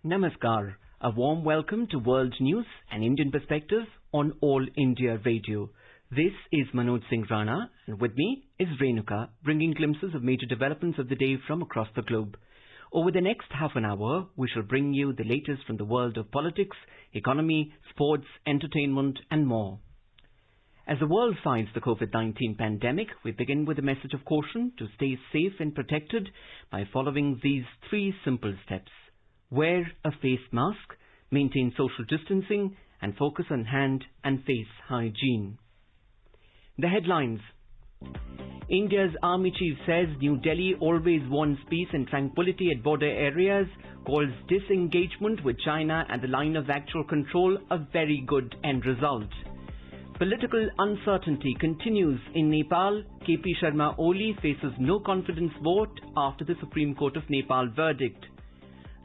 Namaskar. A warm welcome to World News and Indian Perspectives on All India Radio. This is Manoj Singh Rana, and with me is Renuka, bringing glimpses of major developments of the day from across the globe. Over the next half an hour, we shall bring you the latest from the world of politics, economy, sports, entertainment, and more. As the world fights the COVID-19 pandemic, we begin with a message of caution to stay safe and protected by following these 3 simple steps. Wear a face mask, maintain social distancing, and focus on hand and face hygiene. The headlines. India's Army Chief says New Delhi always wants peace and tranquility at border areas, calls disengagement with China at the line of actual control a very good end result. Political uncertainty continues in Nepal. KP Sharma Oli faces no confidence vote after the Supreme Court of Nepal verdict.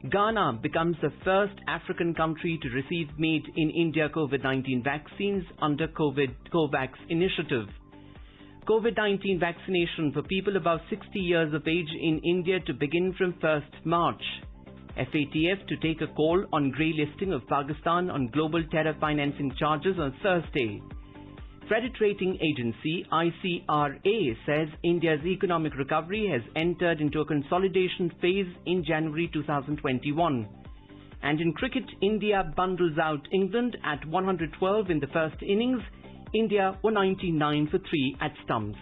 Ghana becomes the first African country to receive made in India COVID-19 vaccines under COVAX initiative. COVID-19 vaccination for people above 60 years of age in India to begin from 1st March. FATF to take a call on grey listing of Pakistan on global terror financing charges on Thursday. Credit rating agency ICRA says India's economic recovery has entered into a consolidation phase in January 2021. And in cricket, India bundles out England at 112 in the first innings. India 199 for 3 at stumps.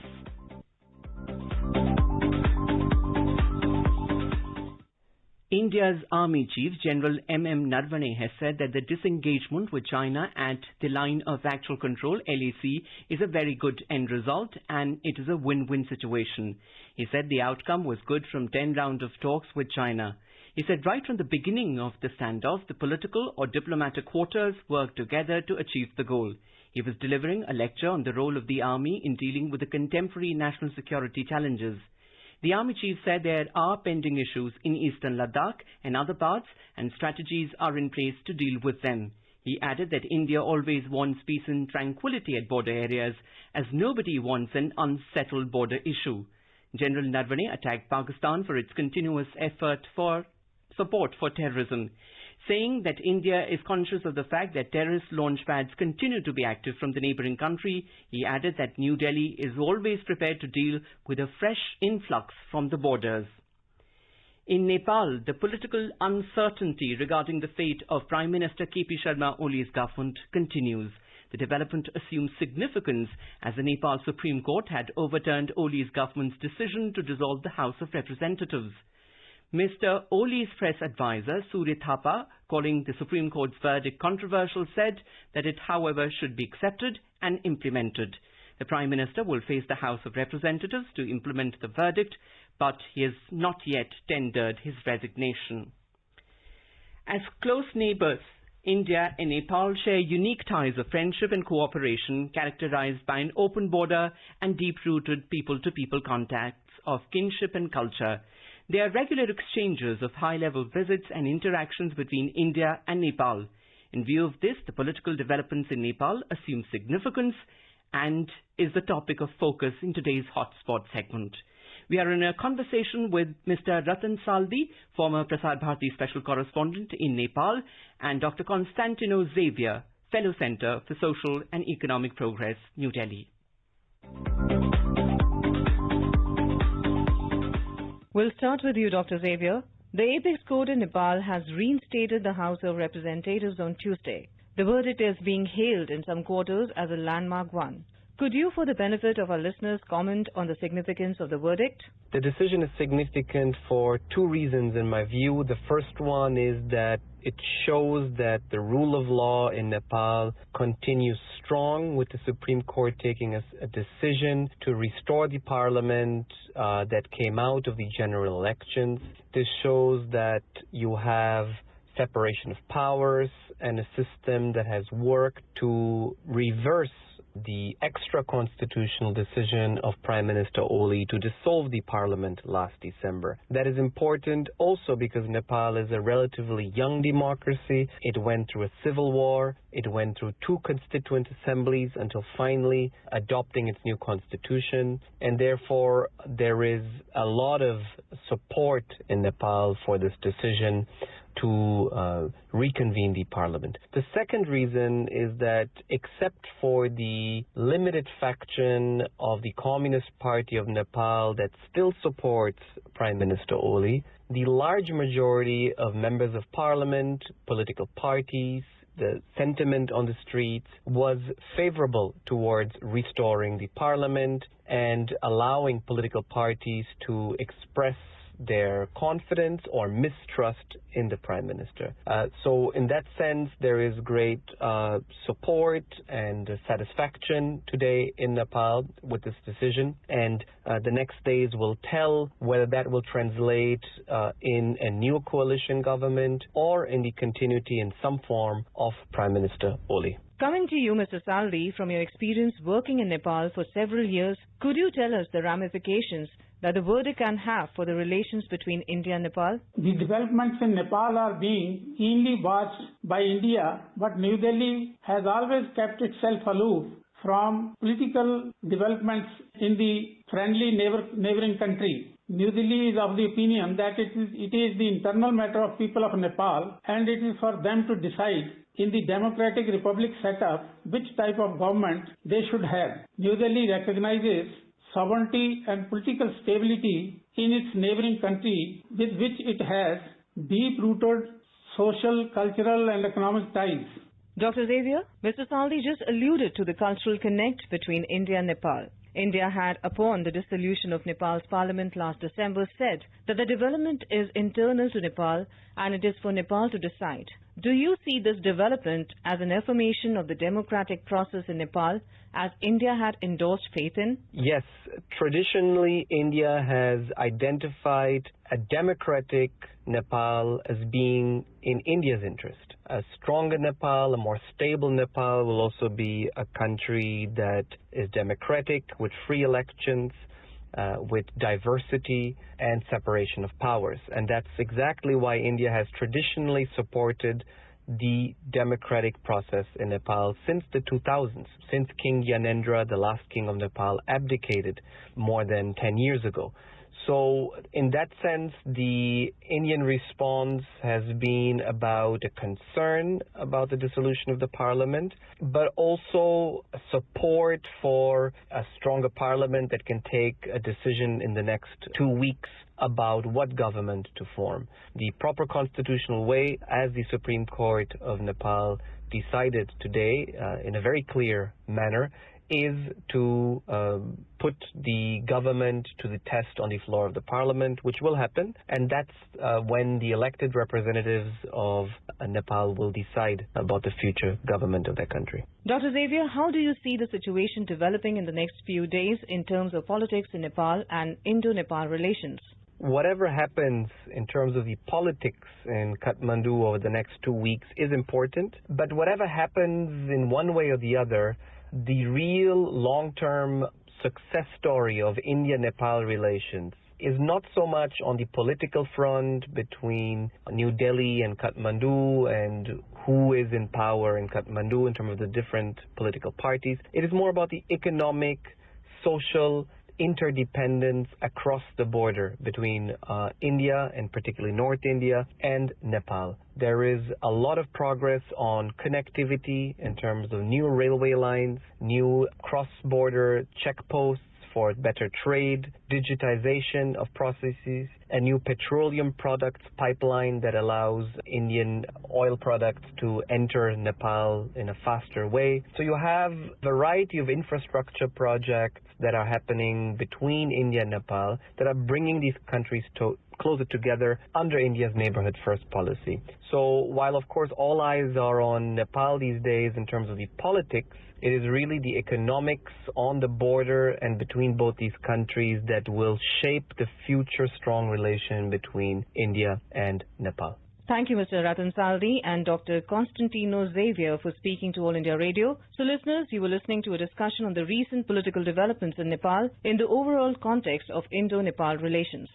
India's Army Chief General M.M. Narawane has said that the disengagement with China at the line of actual control LAC is a very good end result and it is a win-win situation. He said the outcome was good from 10 rounds of talks with China. He said right from the beginning of the standoff, the political or diplomatic quarters worked together to achieve the goal. He was delivering a lecture on the role of the army in dealing with the contemporary national security challenges. The Army Chief said there are pending issues in eastern Ladakh and other parts and strategies are in place to deal with them. He added that India always wants peace and tranquility at border areas as nobody wants an unsettled border issue. General Narawane attacked Pakistan for its continuous effort for support for terrorism, saying that India is conscious of the fact that terrorist launch pads continue to be active from the neighbouring country. He added that New Delhi is always prepared to deal with a fresh influx from the borders. In Nepal, the political uncertainty regarding the fate of Prime Minister KP Sharma Oli's government continues. The development assumes significance as the Nepal Supreme Court had overturned Oli's government's decision to dissolve the House of Representatives. Mr. Oli's press advisor, Surya Thapa, calling the Supreme Court's verdict controversial, said that it, however, should be accepted and implemented. The Prime Minister will face the House of Representatives to implement the verdict, but he has not yet tendered his resignation. As close neighbours, India and Nepal share unique ties of friendship and cooperation characterized by an open border and deep-rooted people-to-people contacts of kinship and culture. There are regular exchanges of high-level visits and interactions between India and Nepal. In view of this, the political developments in Nepal assume significance and is the topic of focus in today's Hotspot segment. We are in a conversation with Mr. Ratan Saldi, former Prasar Bharati Special Correspondent in Nepal, and Dr. Constantino Xavier, Fellow Center for Social and Economic Progress, New Delhi. We'll start with you, Dr. Xavier. The Apex Court in Nepal has reinstated the House of Representatives on Tuesday. The verdict is being hailed in some quarters as a landmark one. Could you, for the benefit of our listeners, comment on the significance of the verdict? The decision is significant for 2 reasons in my view. The first one is that it shows that the rule of law in Nepal continues strong, with the Supreme Court taking a decision to restore the parliament that came out of the general elections. This shows that you have separation of powers and a system that has worked to reverse the extra-constitutional decision of Prime Minister Oli to dissolve the parliament last December. That is important also because Nepal is a relatively young democracy. It went through a civil war. It went through 2 constituent assemblies until finally adopting its new constitution. And therefore, there is a lot of support in Nepal for this decision. to reconvene the parliament. The second reason is that except for the limited faction of the Communist Party of Nepal that still supports Prime Minister Oli, the large majority of members of parliament, political parties, the sentiment on the streets was favorable towards restoring the parliament and allowing political parties to express their confidence or mistrust in the Prime Minister. So in that sense, there is great support and satisfaction today in Nepal with this decision, and the next days will tell whether that will translate in a new coalition government or in the continuity in some form of Prime Minister Oli. Coming to you, Mr. Saldi, from your experience working in Nepal for several years, could you tell us the ramifications that the verdict can have for the relations between India and Nepal? The developments in Nepal are being keenly watched by India, but New Delhi has always kept itself aloof from political developments in the friendly neighboring country. New Delhi is of the opinion that it is the internal matter of people of Nepal, and it is for them to decide in the democratic republic setup which type of government they should have. New Delhi recognizes sovereignty and political stability in its neighboring country with which it has deep-rooted social, cultural and economic ties. Dr. Xavier, Mr. Saldi just alluded to the cultural connect between India and Nepal. India had, upon the dissolution of Nepal's parliament last December, said that the development is internal to Nepal and it is for Nepal to decide. Do you see this development as an affirmation of the democratic process in Nepal, as India had endorsed faith in? Yes, traditionally India has identified a democratic Nepal as being in India's interest. A stronger Nepal, a more stable Nepal will also be a country that is democratic, with free elections, with diversity and separation of powers. And that's exactly why India has traditionally supported the democratic process in Nepal since the 2000s, since King Gyanendra, the last king of Nepal, abdicated more than 10 years ago. So in that sense, the Indian response has been about a concern about the dissolution of the parliament, but also support for a stronger parliament that can take a decision in the next 2 weeks about what government to form. The proper constitutional way, as the Supreme Court of Nepal decided today in a very clear manner, is to put the government to the test on the floor of the parliament, which will happen, and that's when the elected representatives of Nepal will decide about the future government of their country. Dr. Xavier, how do you see the situation developing in the next few days in terms of politics in Nepal and Indo-Nepal relations? Whatever happens in terms of the politics in Kathmandu over the next 2 weeks is important, but whatever happens in one way or the other, the real long-term success story of India-Nepal relations is not so much on the political front between New Delhi and Kathmandu and who is in power in Kathmandu in terms of the different political parties. It is more about the economic, social interdependence across the border between India, and particularly North India, and Nepal. There is a lot of progress on connectivity in terms of new railway lines, new cross-border checkposts for better trade, digitization of processes, a new petroleum products pipeline that allows Indian oil products to enter Nepal in a faster way. So you have a variety of infrastructure projects that are happening between India and Nepal that are bringing these countries closer together under India's Neighborhood First policy. So while of course all eyes are on Nepal these days in terms of the politics, it is really the economics on the border and between both these countries that will shape the future strong relation between India and Nepal. Thank you, Mr. Ratan Saldi and Dr. Constantino Xavier for speaking to All India Radio. So listeners, you were listening to a discussion on the recent political developments in Nepal in the overall context of Indo-Nepal relations.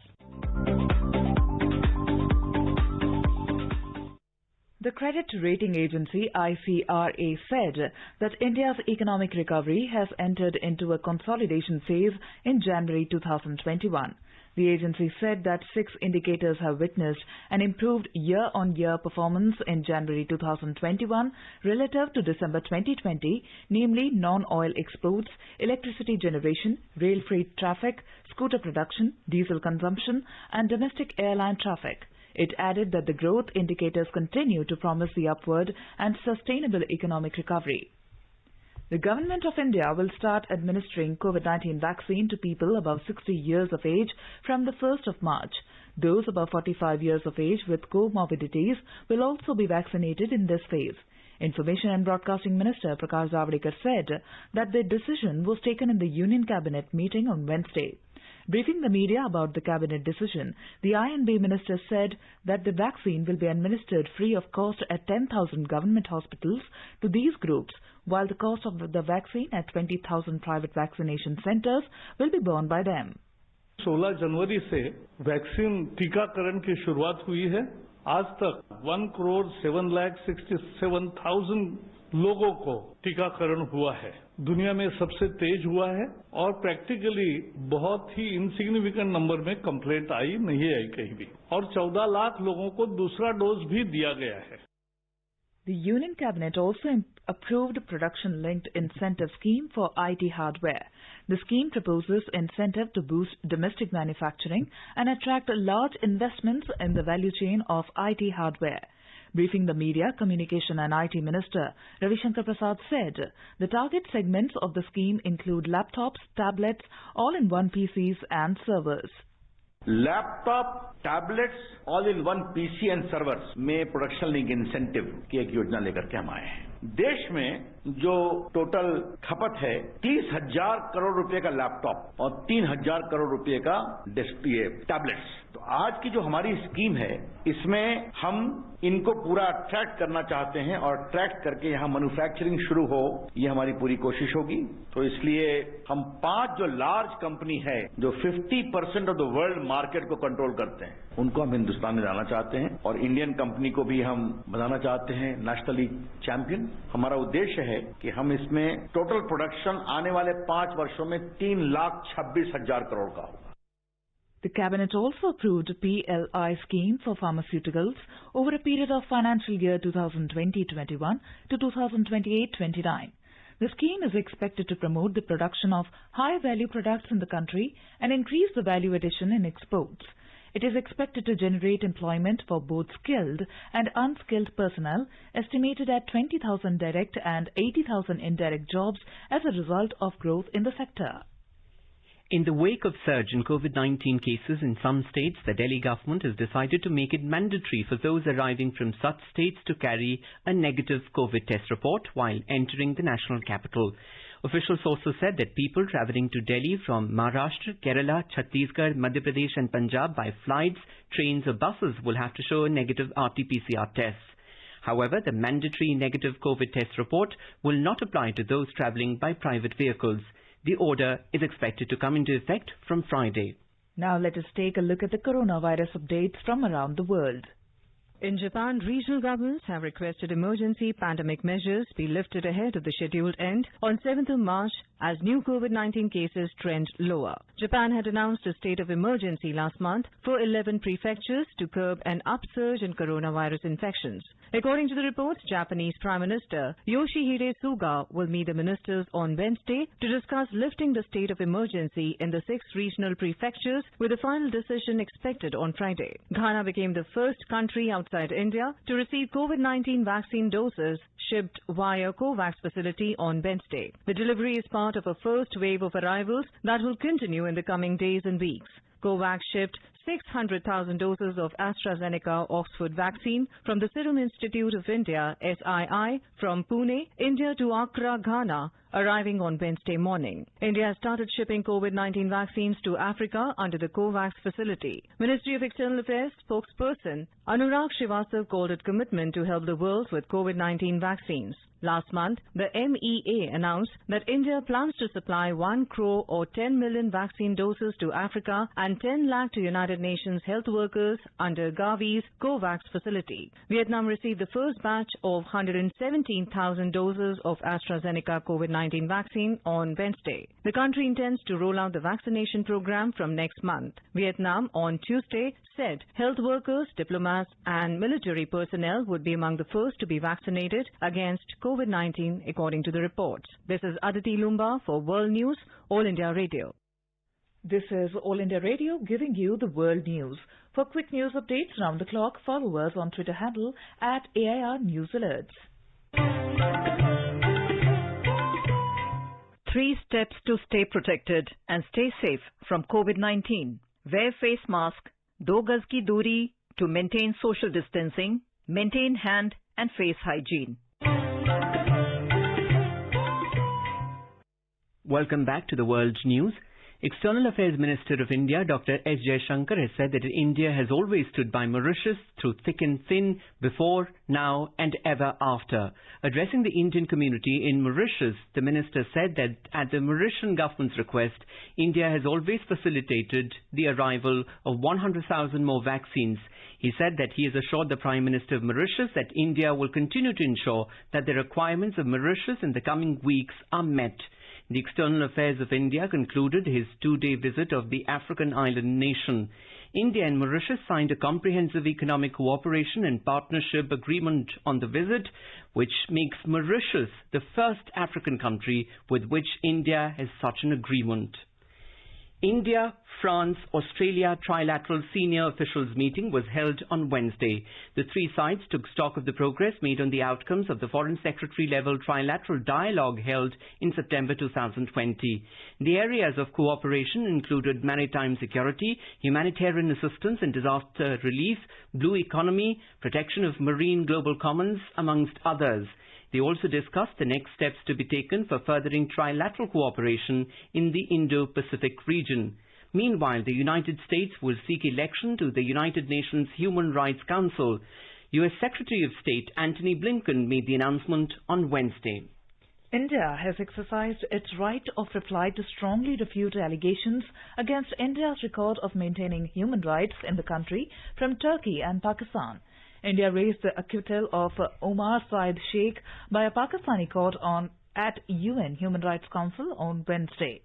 The credit rating agency ICRA said that India's economic recovery has entered into a consolidation phase in January 2021. The agency said that 6 indicators have witnessed an improved year-on-year performance in January 2021 relative to December 2020, namely non-oil exports, electricity generation, rail freight traffic, scooter production, diesel consumption, and domestic airline traffic. It added that the growth indicators continue to promise the upward and sustainable economic recovery. The Government of India will start administering COVID-19 vaccine to people above 60 years of age from the 1st of March. Those above 45 years of age with comorbidities will also be vaccinated in this phase. Information and Broadcasting Minister Prakash Javadekar said that the decision was taken in the Union Cabinet meeting on Wednesday. Briefing the media about the cabinet decision, the I&B minister said that the vaccine will be administered free of cost at 10,000 government hospitals to these groups, while the cost of the vaccine at 20,000 private vaccination centers will be borne by them. 16 जनवरी से vaccine टीकाकरण की शुरुआत हुई है। आज तक 1,07,67,000 लोगों को टीकाकरण हुआ है। दुनिया में सबसे तेज हुआ है और प्रैक्टिकली बहुत ही इनसिग्निफिकेंट नंबर में कंप्लेंट आई नहीं आई कहीं भी, और 14 लाख लोगों को दूसरा डोज भी दिया गया है। The Union Cabinet also approved production-linked incentive scheme for IT hardware. The scheme proposes incentive to boost domestic manufacturing and attract large investments in the value chain of IT hardware. Briefing the media, Communication and IT Minister Ravi Shankar Prasad said the target segments of the scheme include laptops, tablets, all-in-one PCs and servers. Laptop, tablets, all in one PC and servers में production link incentive की एक योजना लेकर के हम आए हैं। देश में जो टोटल खपत है 30,000 करोड़ रुपए का लैपटॉप और 3,000 करोड़ रुपए का टैबलेट्स। तो आज की जो हमारी स्कीम है इसमें हम इनको पूरा अट्रैक्ट करना चाहते हैं और अट्रैक्ट करके यहाँ मैन्युफैक्चरिंग शुरू हो, ये हमारी पूरी कोशिश होगी। तो इसलिए हम 5 जो लार्ज कंपनी है जो 50% ऑफ द वर्ल्ड मार्केट को कंट्रोल करते हैं उनको हम हिंदुस्तान में लाना चाहते हैं और इंडियन कंपनी को भी हम बनाना चाहते हैं नेशनली चैंपियन। हमारा उद्देश्य है कि हम इसमें टोटल प्रोडक्शन आने वाले 5 वर्षों में 3,26,000 करोड़ का होगा। The Cabinet also approved a PLI scheme for pharmaceuticals over a period of financial year 2020-21 to 2028-29. The scheme is expected to promote the production of high-value products in the country and increase the value addition in exports. It is expected to generate employment for both skilled and unskilled personnel, estimated at 20,000 direct and 80,000 indirect jobs as a result of growth in the sector. In the wake of surge in COVID-19 cases in some states, the Delhi government has decided to make it mandatory for those arriving from such states to carry a negative COVID test report while entering the national capital. Official sources said that people travelling to Delhi from Maharashtra, Kerala, Chhattisgarh, Madhya Pradesh and Punjab by flights, trains or buses will have to show a negative RT-PCR test. However, the mandatory negative COVID test report will not apply to those travelling by private vehicles. The order is expected to come into effect from Friday. Now let us take a look at the coronavirus updates from around the world. In Japan, regional governments have requested emergency pandemic measures be lifted ahead of the scheduled end on 7th of March as new COVID-19 cases trend lower. Japan had announced a state of emergency last month for 11 prefectures to curb an upsurge in coronavirus infections. According to the reports, Japanese Prime Minister Yoshihide Suga will meet the ministers on Wednesday to discuss lifting the state of emergency in the 6 regional prefectures, with a final decision expected on Friday. Ghana became the first country outside India to receive COVID-19 vaccine doses shipped via COVAX facility on Wednesday. The delivery is part of a first wave of arrivals that will continue in the coming days and weeks. COVAX shipped 600,000 doses of AstraZeneca Oxford vaccine from the Serum Institute of India, SII, from Pune, India to Accra, Ghana, arriving on Wednesday morning. India has started shipping COVID-19 vaccines to Africa under the COVAX facility. Ministry of External Affairs spokesperson Anurag Srivastava called it commitment to help the world with COVID-19 vaccines. Last month, the MEA announced that India plans to supply 1 crore or 10 million vaccine doses to Africa and 10 lakh to United Nations health workers under Gavi's COVAX facility. Vietnam received the first batch of 117,000 doses of AstraZeneca COVID-19 COVID-19 vaccine on Wednesday. The country intends to roll out the vaccination program from next month. Vietnam on Tuesday said health workers, diplomats and military personnel would be among the first to be vaccinated against COVID-19 according to the reports. This is Aditi Lumba for World News, All India Radio. This is All India Radio giving you the world news. For quick news updates round the clock, follow us on Twitter handle at AIR News Alerts. 3 steps to stay protected and stay safe from COVID-19. Wear face mask, 2 gaz ki duri to maintain social distancing, maintain hand and face hygiene. Welcome back to the World News. External Affairs Minister of India, Dr. S. Jaishankar, has said that India has always stood by Mauritius through thick and thin, before, now and ever after. Addressing the Indian community in Mauritius, the minister said that at the Mauritian government's request, India has always facilitated the arrival of 100,000 more vaccines. He said that he has assured the Prime Minister of Mauritius that India will continue to ensure that the requirements of Mauritius in the coming weeks are met. The External Affairs of India concluded his 2-day visit of the African island nation. India and Mauritius signed a comprehensive economic cooperation and partnership agreement on the visit, which makes Mauritius the first African country with which India has such an agreement. India, France, Australia trilateral senior officials meeting was held on Wednesday. The 3 sides took stock of the progress made on the outcomes of the Foreign Secretary level trilateral dialogue held in September 2020. The areas of cooperation included maritime security, humanitarian assistance and disaster relief, blue economy, protection of marine global commons, amongst others. They also discussed the next steps to be taken for furthering trilateral cooperation in the Indo-Pacific region. Meanwhile, the United States will seek election to the United Nations Human Rights Council. U.S. Secretary of State Antony Blinken made the announcement on Wednesday. India has exercised its right of reply to strongly refute allegations against India's record of maintaining human rights in the country from Turkey and Pakistan. India raised the acquittal of Omar Said Sheikh by a Pakistani court at UN Human Rights Council on Wednesday.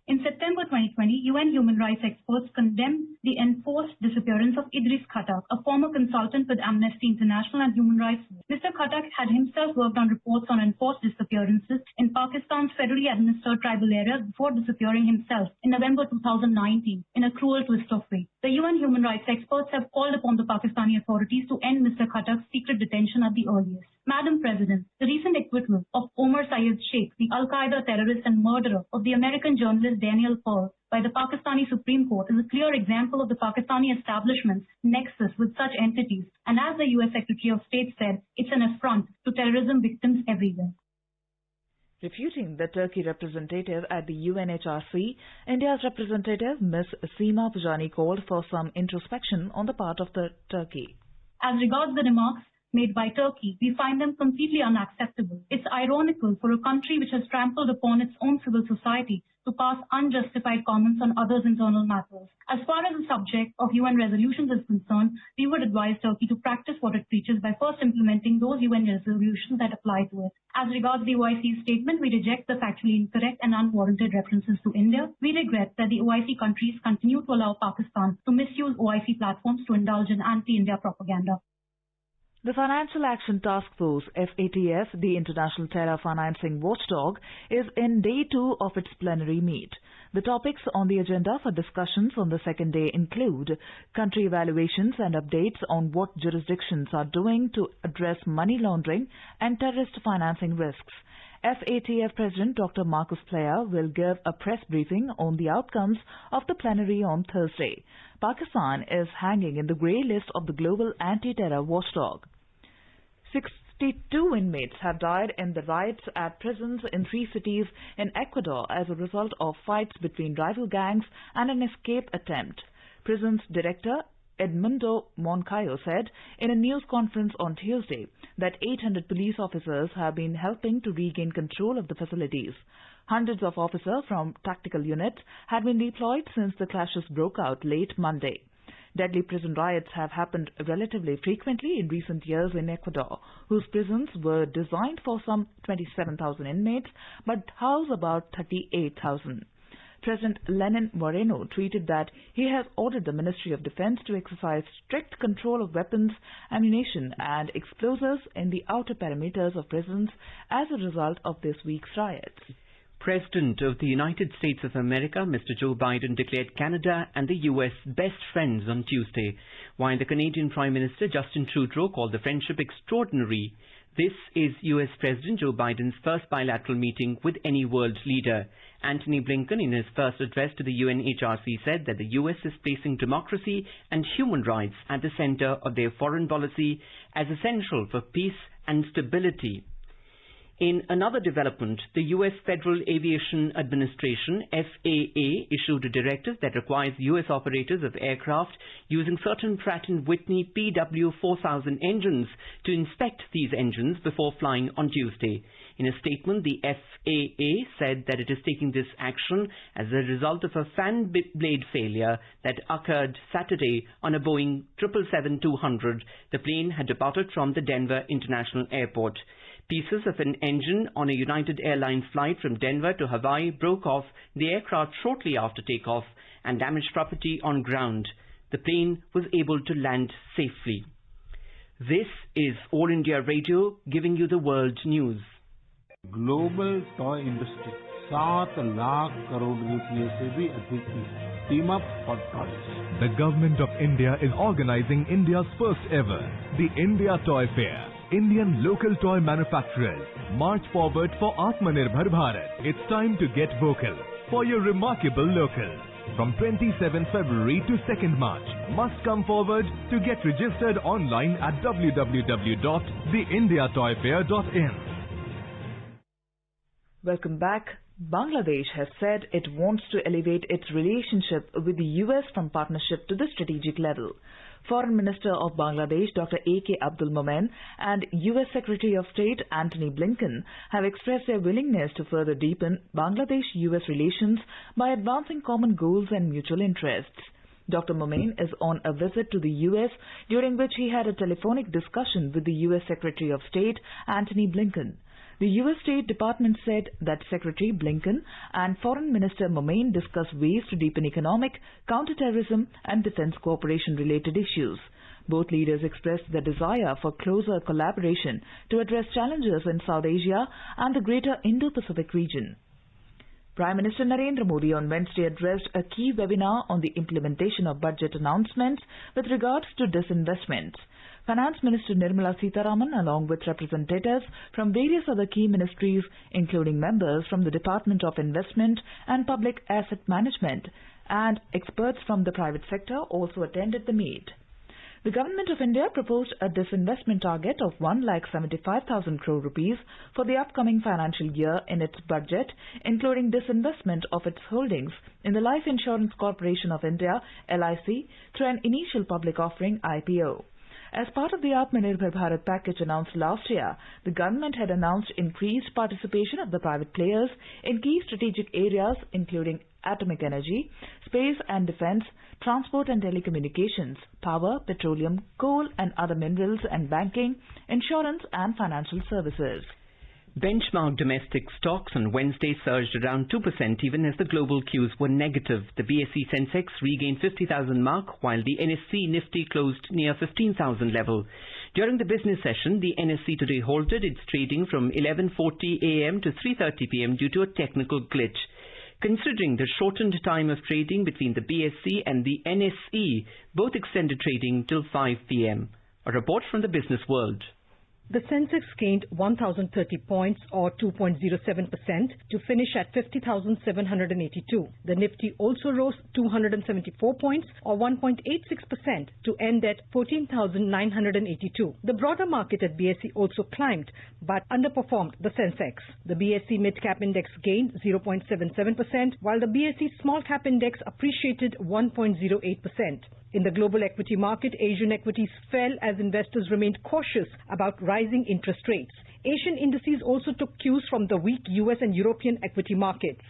In September 2020, UN human rights experts condemned the enforced disappearance of Idris Khattak, a former consultant with Amnesty International and Human Rights Watch. Mr. Khattak had himself worked on reports on enforced disappearances in Pakistan's federally administered tribal areas before disappearing himself in November 2019 in a cruel twist of fate. The UN human rights experts have called upon the Pakistani authorities to end Mr. Khattak's secret detention at the earliest. Madam President, the recent acquittal of Omar Syed Sheikh, the Al-Qaeda terrorist and murderer of the American journalist Daniel Pearl, by the Pakistani Supreme Court is a clear example of the Pakistani establishment's nexus with such entities. And as the US Secretary of State said, it's an affront to terrorism victims everywhere. Refuting the Turkey representative at the UNHRC, India's representative Ms. Seema Pujani called for some introspection on the part of Turkey. As regards the remarks made by Turkey, we find them completely unacceptable. It's ironical for a country which has trampled upon its own civil society to pass unjustified comments on others' internal matters. As far as the subject of UN resolutions is concerned, we would advise Turkey to practice what it preaches by first implementing those UN resolutions that apply to it. As regards the OIC's statement, we reject the factually incorrect and unwarranted references to India. We regret that the OIC countries continue to allow Pakistan to misuse OIC platforms to indulge in anti-India propaganda. The Financial Action Task Force, FATF, the International Terror Financing Watchdog, is in day 2 of its plenary meet. The topics on the agenda for discussions on the second day include country evaluations and updates on what jurisdictions are doing to address money laundering and terrorist financing risks. FATF President Dr. Marcus Player will give a press briefing on the outcomes of the plenary on Thursday. Pakistan is hanging in the grey list of the global anti-terror watchdog. 62 inmates have died in the riots at prisons in 3 cities in Ecuador as a result of fights between rival gangs and an escape attempt. Prisons Director Edmundo Moncayo said in a news conference on Tuesday that 800 police officers have been helping to regain control of the facilities. Hundreds of officers from tactical units had been deployed since the clashes broke out late Monday. Deadly prison riots have happened relatively frequently in recent years in Ecuador, whose prisons were designed for some 27,000 inmates but house about 38,000. President Lenin Moreno tweeted that he has ordered the Ministry of Defense to exercise strict control of weapons, ammunition and explosives in the outer perimeters of prisons as a result of this week's riots. President of the United States of America, Mr. Joe Biden, declared Canada and the US best friends on Tuesday, while the Canadian Prime Minister Justin Trudeau called the friendship extraordinary. This is US President Joe Biden's first bilateral meeting with any world leader. Antony Blinken, in his first address to the UNHRC, said that the US is placing democracy and human rights at the center of their foreign policy as essential for peace and stability. In another development, the U.S. Federal Aviation Administration, FAA, issued a directive that requires U.S. operators of aircraft using certain Pratt & Whitney PW4000 engines to inspect these engines before flying on Tuesday. In a statement, the FAA said that it is taking this action as a result of a fan blade failure that occurred Saturday on a Boeing 777-200. The plane had departed from the Denver International Airport. Pieces of an engine on a United Airlines flight from Denver to Hawaii broke off the aircraft shortly after takeoff and damaged property on ground. The plane was able to land safely. This is All India Radio giving you the world news. Global toy industry 7 lakh crore रुपए से भी अधिक की है. Team up for toys. The Government of India is organizing India's first ever, the India Toy Fair. Indian local toy manufacturers march forward for Atmanirbhar Bharat. It's time to get vocal for your remarkable local. From 27 February to 2nd March, must come forward to get registered online at www.theindiatoyfair.in. Welcome back. Bangladesh has said it wants to elevate its relationship with the US from partnership to the strategic level. Foreign Minister of Bangladesh Dr. A.K. Abdul Momen and US Secretary of State Antony Blinken have expressed their willingness to further deepen Bangladesh-US relations by advancing common goals and mutual interests. Dr. Momen is on a visit to the US, during which he had a telephonic discussion with the US Secretary of State Antony Blinken. The U.S. State Department said that Secretary Blinken and Foreign Minister Momen discussed ways to deepen economic, counterterrorism and defense cooperation-related issues. Both leaders expressed their desire for closer collaboration to address challenges in South Asia and the greater Indo-Pacific region. Prime Minister Narendra Modi on Wednesday addressed a key webinar on the implementation of budget announcements with regards to disinvestment. Finance Minister Nirmala Sitharaman, along with representatives from various other key ministries, including members from the Department of Investment and Public Asset Management, and experts from the private sector also attended the meet. The Government of India proposed a disinvestment target of 1,75,000 crore rupees for the upcoming financial year in its budget, including disinvestment of its holdings in the Life Insurance Corporation of India, LIC, through an initial public offering IPO. As part of the Atmanirbhar Bharat package announced last year, the government had announced increased participation of the private players in key strategic areas including atomic energy, space and defense, transport and telecommunications, power, petroleum, coal and other minerals and banking, insurance and financial services. Benchmark domestic stocks on Wednesday surged around 2% even as the global cues were negative. The BSE Sensex regained 50,000 mark while the NSE Nifty closed near 15,000 level. During the business session, the NSE today halted its trading from 11:40 a.m. to 3:30 p.m. due to a technical glitch. Considering the shortened time of trading between the BSE and the NSE, both extended trading till 5 p.m. A report from the business world. The Sensex gained 1,030 points or 2.07% to finish at 50,782. The Nifty also rose 274 points or 1.86% to end at 14,982. The broader market at BSE also climbed but underperformed the Sensex. The BSE Mid-Cap Index gained 0.77% while the BSE Small Cap Index appreciated 1.08%. In the global equity market, Asian equities fell as investors remained cautious about rising interest rates. Asian indices also took cues from the weak US and European equity markets.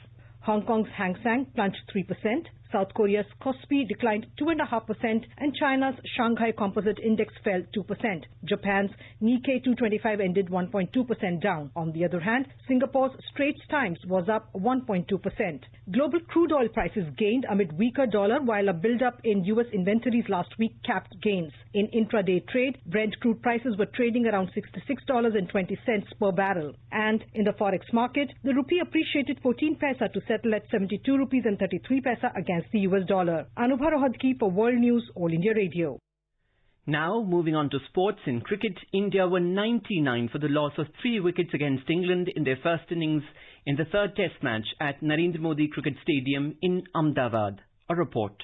Hong Kong's Hang Seng plunged 3%, South Korea's Kospi declined 2.5% and China's Shanghai Composite Index fell 2%. Japan's Nikkei 225 ended 1.2% down. On the other hand, Singapore's Straits Times was up 1.2%. Global crude oil prices gained amid weaker dollar, while a buildup in U.S. inventories last week capped gains. In intraday trade, Brent crude prices were trading around $66.20 per barrel. And in the forex market, the rupee appreciated 14 paisa to settle at 72 rupees and 33 paisa against the US dollar. Anubha Rohadki for World News, All India Radio. Now, moving on to sports. In cricket, India were 99 for the loss of 3 wickets against England in their first innings in the third test match at Narendra Modi Cricket Stadium in Ahmedabad. A report.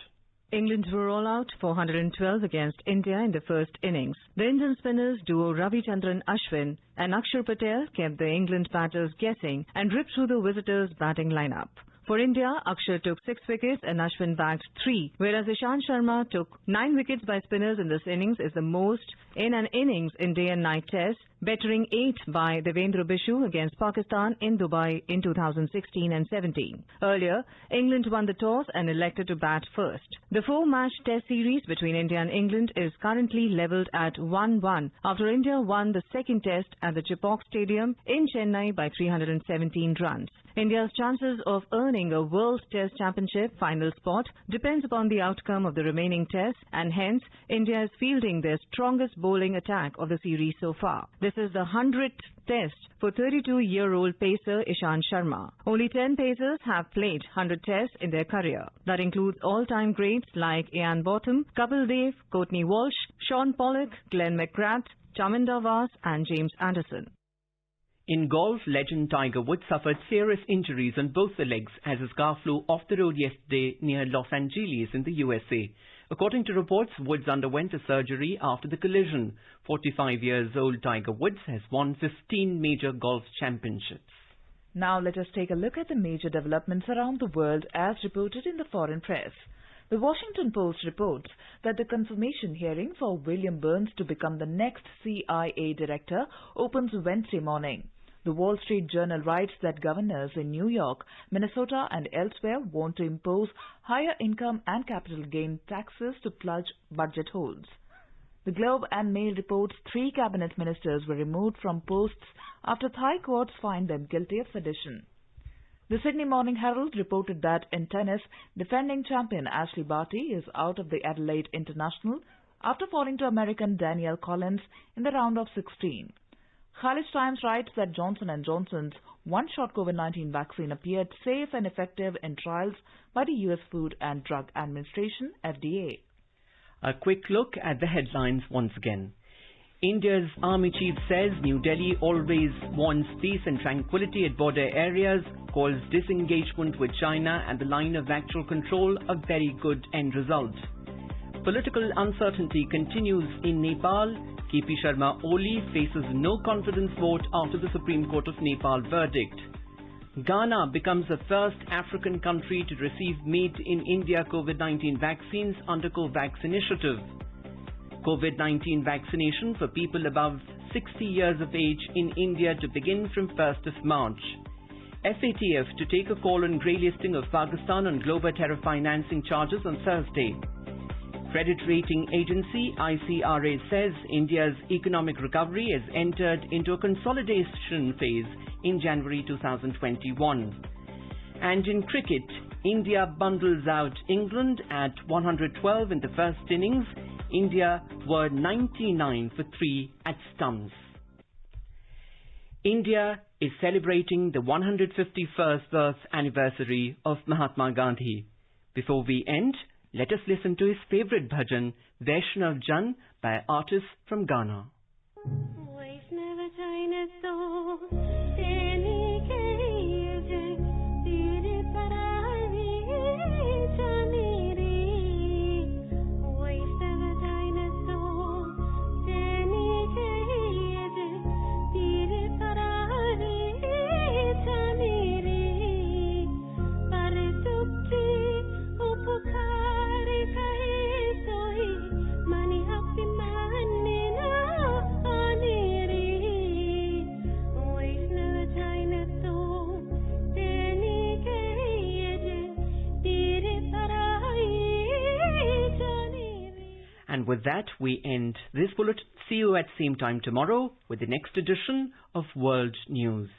England were all out 412 against India in the first innings. The Indian spinners duo Ravichandran Ashwin and Akshar Patel kept the England batters guessing and ripped through the visitors' batting lineup. For India, Akshar took 6 wickets and Ashwin bagged 3, whereas Ishant Sharma took 9 wickets by spinners in this innings is the most in an innings in day and night test, bettering 8 by Devendra Bishu against Pakistan in Dubai in 2016 and 17. Earlier, England won the toss and elected to bat first. The 4-match test series between India and England is currently levelled at 1-1 after India won the second test at the Chepauk Stadium in Chennai by 317 runs. India's chances of earning a World Test Championship final spot depends upon the outcome of the remaining tests, and hence India is fielding their strongest bowling attack of the series so far. This is the 100th test for 32-year-old pacer Ishant Sharma. Only 10 pacers have played 100 tests in their career. That includes all-time greats like Ian Botham, Kapil Dev, Courtney Walsh, Sean Pollock, Glenn McGrath, Chaminda Vaas and James Anderson. In golf, legend Tiger Woods suffered serious injuries on both the legs as his car flew off the road yesterday near Los Angeles in the USA. According to reports, Woods underwent a surgery after the collision. 45 years old Tiger Woods has won 15 major golf championships. Now let us take a look at the major developments around the world as reported in the foreign press. The Washington Post reports that the confirmation hearing for William Burns to become the next CIA director opens Wednesday morning. The Wall Street Journal writes that governors in New York, Minnesota and elsewhere want to impose higher income and capital gain taxes to plug budget holes. The Globe and Mail reports 3 cabinet ministers were removed from posts after Thai courts fined them guilty of sedition. The Sydney Morning Herald reported that in tennis, defending champion Ashley Barty is out of the Adelaide International after falling to American Danielle Collins in the round of 16. Khaleej Times writes that Johnson & Johnson's one-shot COVID-19 vaccine appeared safe and effective in trials by the U.S. Food and Drug Administration, FDA. A quick look at the headlines once again. India's army chief says New Delhi always wants peace and tranquility at border areas, calls disengagement with China and the line of actual control a very good end result. Political uncertainty continues in Nepal. KP Sharma Oli faces no confidence vote after the Supreme Court of Nepal verdict. Ghana becomes the first African country to receive Made in India COVID-19 vaccines under COVAX initiative. COVID-19 vaccination for people above 60 years of age in India to begin from 1st of March. FATF to take a call on grey listing of Pakistan on global terror financing charges on Thursday. Credit rating agency ICRA says India's economic recovery has entered into a consolidation phase in January 2021. And in cricket, India bundles out England at 112 in the first innings. India were 99 for 3 at stumps. India is celebrating the 151st birth anniversary of Mahatma Gandhi. Before we end, let us listen to his favourite bhajan, Vaishnav Jan, by artists from Ghana. Mani happy man, And with that, we end this bulletin. See you at same time tomorrow with the next edition of World News.